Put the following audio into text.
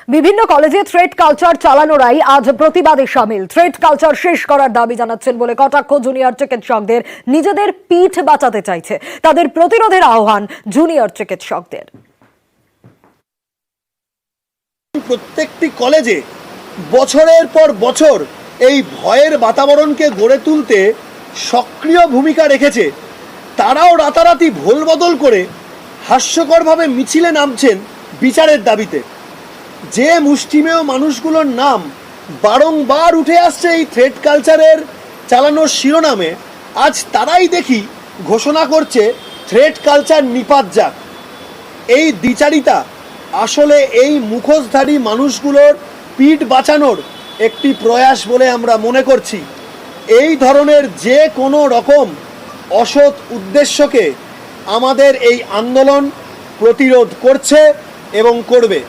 বিভিন্ন কলেজে thread culture চালানোরাই আজ প্রতিবাদে সামিল। থ্রেড কালচার শেষ করার দাবি জানাচ্ছেন বলে কটাক্ষ জুনিয়র চিকিৎসকদের। নিজেদের পিঠ বাঁচাতে চাইছে, তাদের প্রতিরোধের আহ্বান জুনিয়র চিকিৎসকদের। প্রত্যেকটি কলেজে বছরের পর বছর এই ভয়ের বাতাবরণকে গড়ে তুলতে সক্রিয় ভূমিকা রেখেছে। তারাও রাতারাতি ভোল বদল করে হাস্যকরভাবে মিছিলে নামছেন বিচারের দাবিতে। যে মুষ্টিমেয় মানুষগুলোর নাম বারংবার উঠে আসছে এই থ্রেড কালচারের চালানোর শিরোনামে, আজ তারাই দেখি ঘোষণা করছে থ্রেড কালচার নিপাত যাক। এই দ্বিচারিতা আসলে এই মুখোশধারী মানুষগুলোর পিঠ বাঁচানোর একটি প্রয়াস বলে আমরা মনে করছি। এই ধরনের যে কোনো রকম অসৎ উদ্দেশ্যকে আমাদের এই আন্দোলন প্রতিরোধ করছে এবং করবে।